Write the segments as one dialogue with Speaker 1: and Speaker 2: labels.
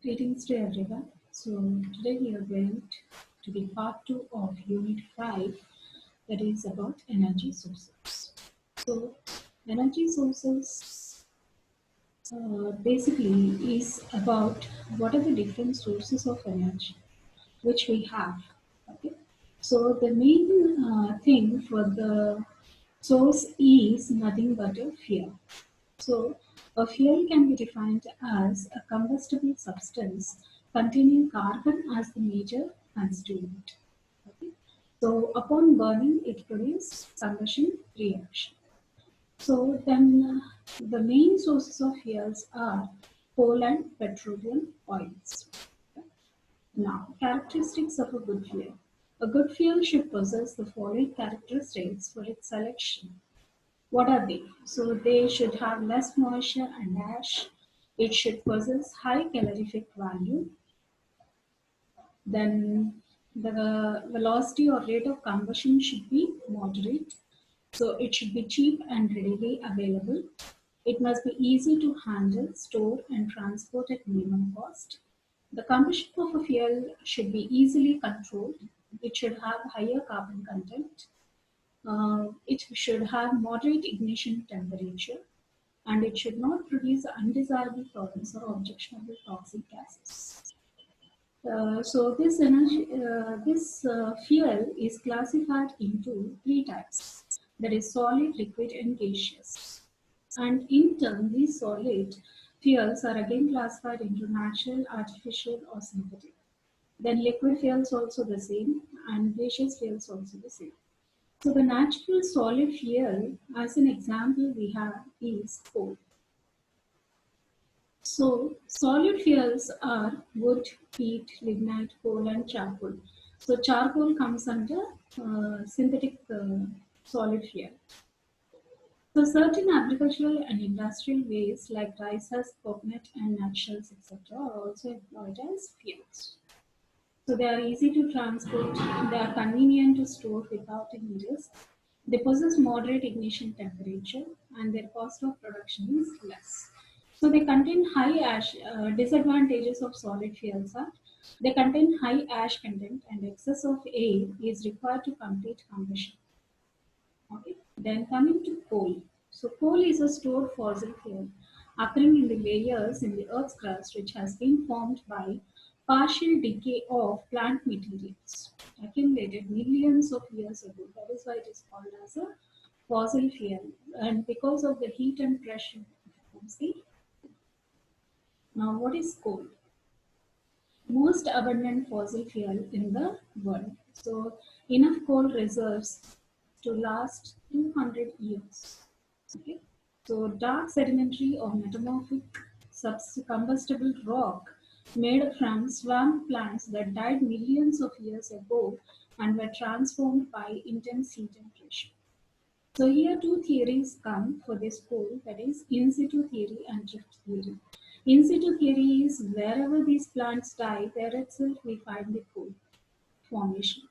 Speaker 1: Greetings to everyone. So today we are going to the part 2 of Unit 5, that is about energy sources. So energy sources basically is about what are the different sources of energy which we have. Okay. So the main thing for the source is nothing but a fuel. So, a fuel can be defined as a combustible substance containing carbon as the major constituent. Okay? So, upon burning, it produces combustion reaction. So, then the main sources of fuels are coal and petroleum oils. Now, characteristics of a good fuel. A good fuel should possess the following characteristics for its selection. What are they? So they should have less moisture and ash. It should possess high calorific value. Then the velocity or rate of combustion should be moderate. So it should be cheap and readily available. It must be easy to handle, store, and transport at minimum cost. The combustion of a fuel should be easily controlled. It should have higher carbon content. It should have moderate ignition temperature, and it should not produce undesirable products or objectionable toxic gases. So this fuel is classified into three types, that is solid, liquid, and gaseous. And in turn, these solid fuels are again classified into natural, artificial, or synthetic. Then liquid fuels also the same, and gaseous fuels also the same. So the natural solid fuel, as an example, we have is coal. So solid fuels are wood, peat, lignite, coal, and charcoal. So charcoal comes under synthetic solid fuel. So certain agricultural and industrial waste like rice husk, coconut, and nutshells, etc., are also employed as fuels. So they are easy to transport, they are convenient to store without any risk. They possess moderate ignition temperature and their cost of production is less. So they contain high ash. Disadvantages of solid fuels are they contain high ash content and excess of air is required to complete combustion. Okay. Then coming to coal. So coal is a stored fossil fuel occurring in the layers in the Earth's crust which has been formed by partial decay of plant materials accumulated millions of years ago. That is why it is called as a fossil fuel. And because of the heat and pressure, see. Now what is coal? Most abundant fossil fuel in the world. So enough coal reserves to last 200 years. Okay. So dark sedimentary or metamorphic combustible rock made from swamp plants that died millions of years ago and were transformed by intense heat and pressure. So here two theories come for this coal, that is in situ theory and drift theory. In situ theory is wherever these plants die, there itself we find the coal formation.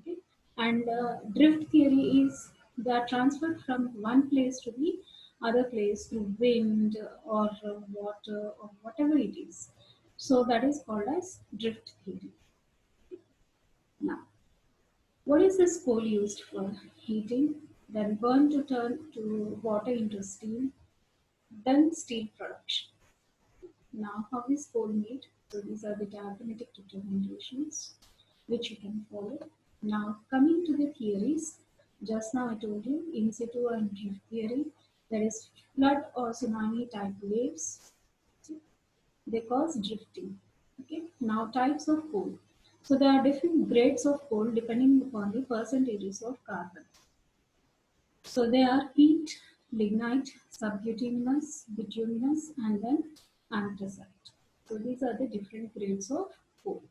Speaker 1: Okay? And drift theory is they are transferred from one place to the other place through wind or water or whatever it is. So that is called as drift theory. Now, what is this coal used for? Heating, then burned to turn to water into steam, then steel production. Now, how is coal made? So these are the diagrammatic representations which you can follow. Now, coming to the theories, just now I told you in situ and drift theory, there is flood or tsunami type waves. They cause drifting. Okay. Now, types of coal. So there are different grades of coal depending upon the percentages of carbon. So they are peat, lignite, subbituminous, bituminous, and then anthracite. So these are the different grades of coal.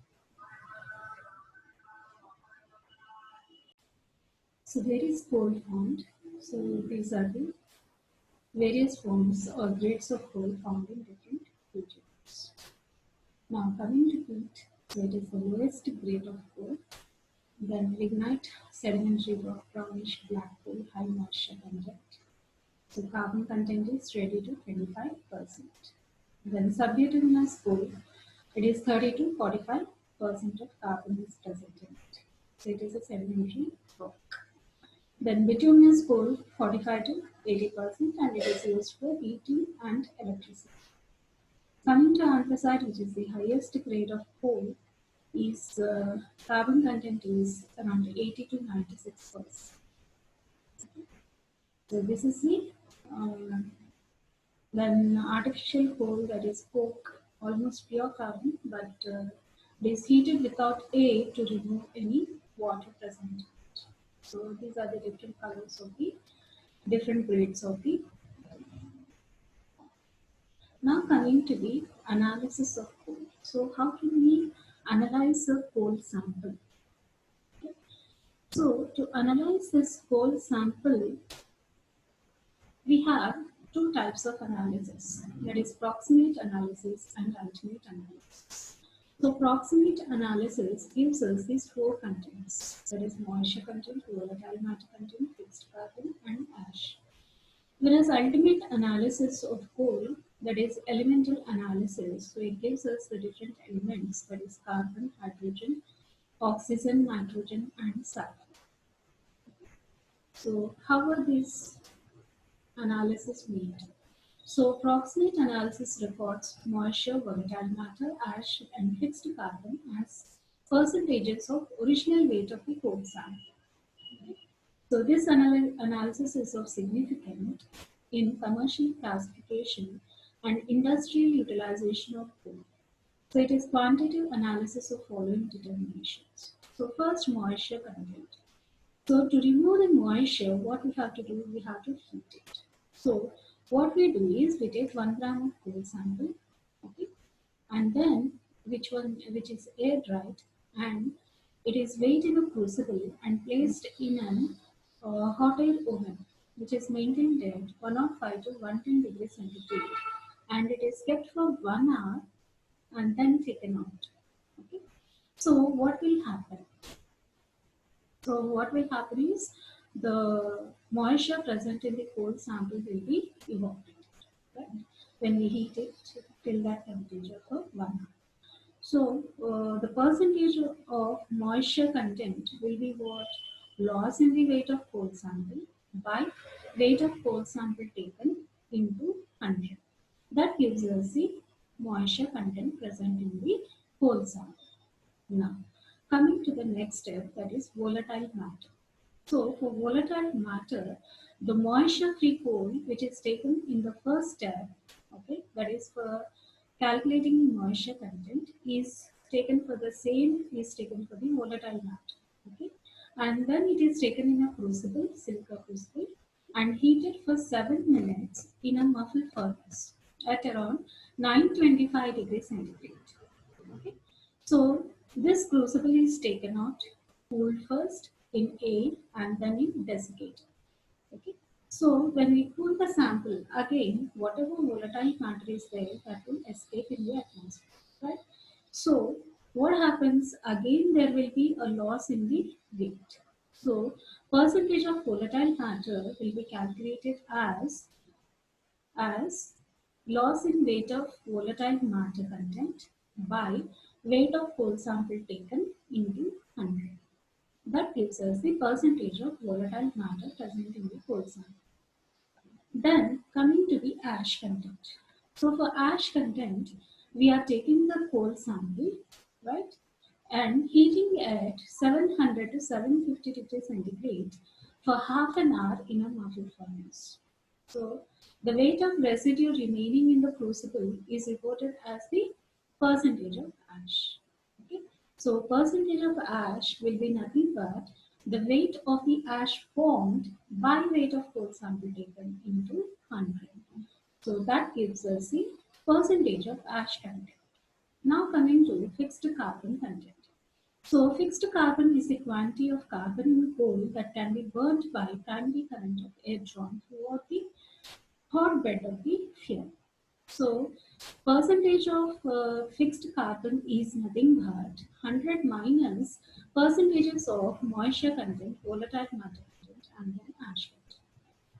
Speaker 1: So where is coal found? So these are the various forms or grades of coal found in different regions. Now coming to peat, so it is the lowest grade of coal. Then lignite, sedimentary rock, brownish black coal, high moisture content. So carbon content is ready to 25%. Then subbituminous coal. It is 30 to 45% of carbon is present in it. So it is a sedimentary rock. Then bituminous coal, 45 to 80%, and it is used for heating and electricity. Coming to anthracite, which is the highest grade of coal, is carbon content is around 80 to 96%. So this is the then artificial coal, that is coke, almost pure carbon, but it is heated without air to remove any water present. So these are the different colors of the different grades of the. Now coming to the analysis of coal. So how can we analyze a coal sample? So to analyze this coal sample, we have two types of analysis, that is proximate analysis and ultimate analysis. So proximate analysis gives us these four contents, that is moisture content, volatile matter content, fixed carbon and ash. Whereas ultimate analysis of coal, that is elemental analysis, so it gives us the different elements, that is carbon, hydrogen, oxygen, nitrogen and sulfur. So how are these analysis made? So proximate analysis records moisture, volatile matter, ash and fixed carbon as percentages of original weight of the coal sample. So this analysis is of significance in commercial classification and industrial utilization of coal. So it is quantitative analysis of following determinations. So first, moisture content. So to remove the moisture, what we have to do, we have to heat it. So what we do is we take 1 gram of coal sample, okay, and then which is air dried, and it is weighed in a crucible and placed in an hot air oven, which is maintained at 105 to 110 degrees centigrade, and it is kept for 1 hour and then taken out. Okay. So what will happen? So what will happen is the moisture present in the coal sample will be evaporated, right? When we heat it till that temperature for 1 hour. So the percentage of moisture content will be what? Loss in the weight of coal sample by weight of coal sample taken into 100. That gives us the moisture content present in the coal sample. Now, coming to the next step, that is volatile matter. So for volatile matter, the moisture-free coal, which is taken in the first step, okay, that is for calculating moisture content, is taken for the same, is taken for the volatile matter, okay, and then it is taken in a crucible, silica crucible, and heated for 7 minutes in a muffled furnace at around 925 degrees centigrade. Okay. So this crucible is taken out, cooled first in air and then in desiccator. Okay. So when we cool the sample, again, whatever volatile matter is there, that will escape in the atmosphere. Right? So what happens? Again, there will be a loss in the weight. So percentage of volatile matter will be calculated as loss in weight of volatile matter content by weight of coal sample taken into 100. That gives us the percentage of volatile matter present in the coal sample. Then coming to the ash content. So for ash content, we are taking the coal sample, right, and heating at 700 to 750 degrees centigrade for half an hour in a muffled furnace. So the weight of residue remaining in the crucible is reported as the percentage of ash. Okay? So percentage of ash will be nothing but the weight of the ash formed by weight of coal sample taken into 100. So that gives us the percentage of ash content. Now coming to fixed carbon content. So fixed carbon is the quantity of carbon in coal that can be burnt by primary current of air drawn throughout the hotbed of the fuel. So percentage of fixed carbon is nothing but 100 minus percentages of moisture content, volatile matter content, and then ash content.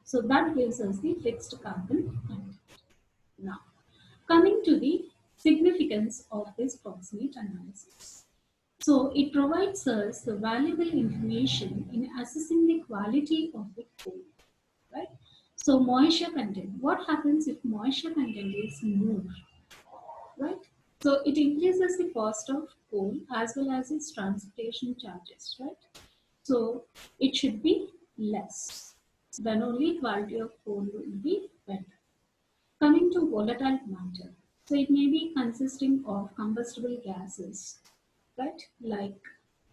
Speaker 1: So that gives us the fixed carbon content. Now, coming to the significance significance of this proximate analysis. So it provides us the valuable information in assessing the quality of the coal, right? So moisture content. What happens if moisture content is more, right? So it increases the cost of coal as well as its transportation charges, right? So it should be less. Then only quality of coal will be better. Coming to volatile matter. So it may be consisting of combustible gases, right? Like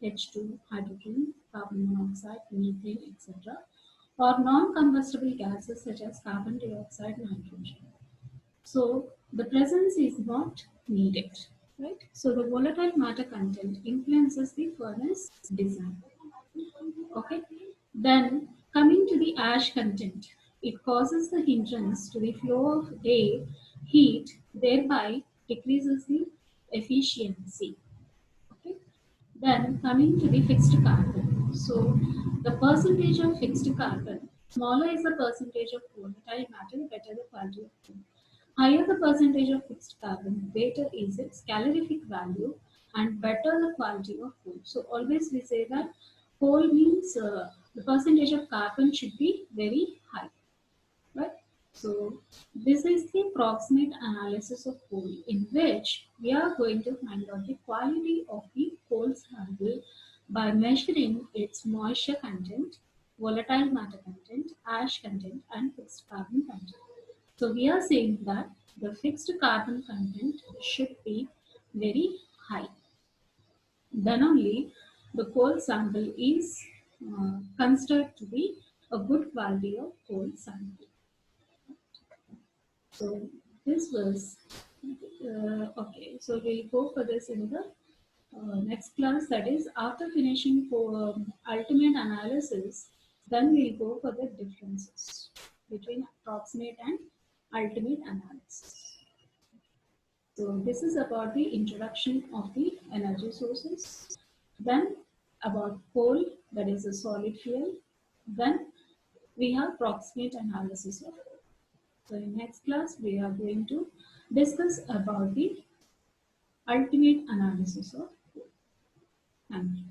Speaker 1: H2, hydrogen, carbon monoxide, methane, etc. Or non-combustible gases such as carbon dioxide, nitrogen. So the presence is not needed, right? So the volatile matter content influences the furnace design. Okay. Then coming to the ash content, it causes the hindrance to the flow of air, heat, thereby decreases the efficiency. Okay. Then coming to the fixed carbon. So the percentage of fixed carbon, smaller is the percentage of volatile matter, better the quality of food. Higher the percentage of fixed carbon, greater is its calorific value and better the quality of food. So always we say that coal means the percentage of carbon should be very high, right? So this is the proximate analysis of coal in which we are going to find out the quality of the coal sample by measuring its moisture content, volatile matter content, ash content and fixed carbon content. So we are saying that the fixed carbon content should be very high. Then only the coal sample is considered to be a good quality of coal sample. So this was okay. So we'll go for this in the next class. That is after finishing for ultimate analysis, then we'll go for the differences between approximate and ultimate analysis. So this is about the introduction of the energy sources. Then about coal, that is a solid fuel. Then we have proximate analysis of coal. So in next class, we are going to discuss about the ultimate analysis of coal. Thank you.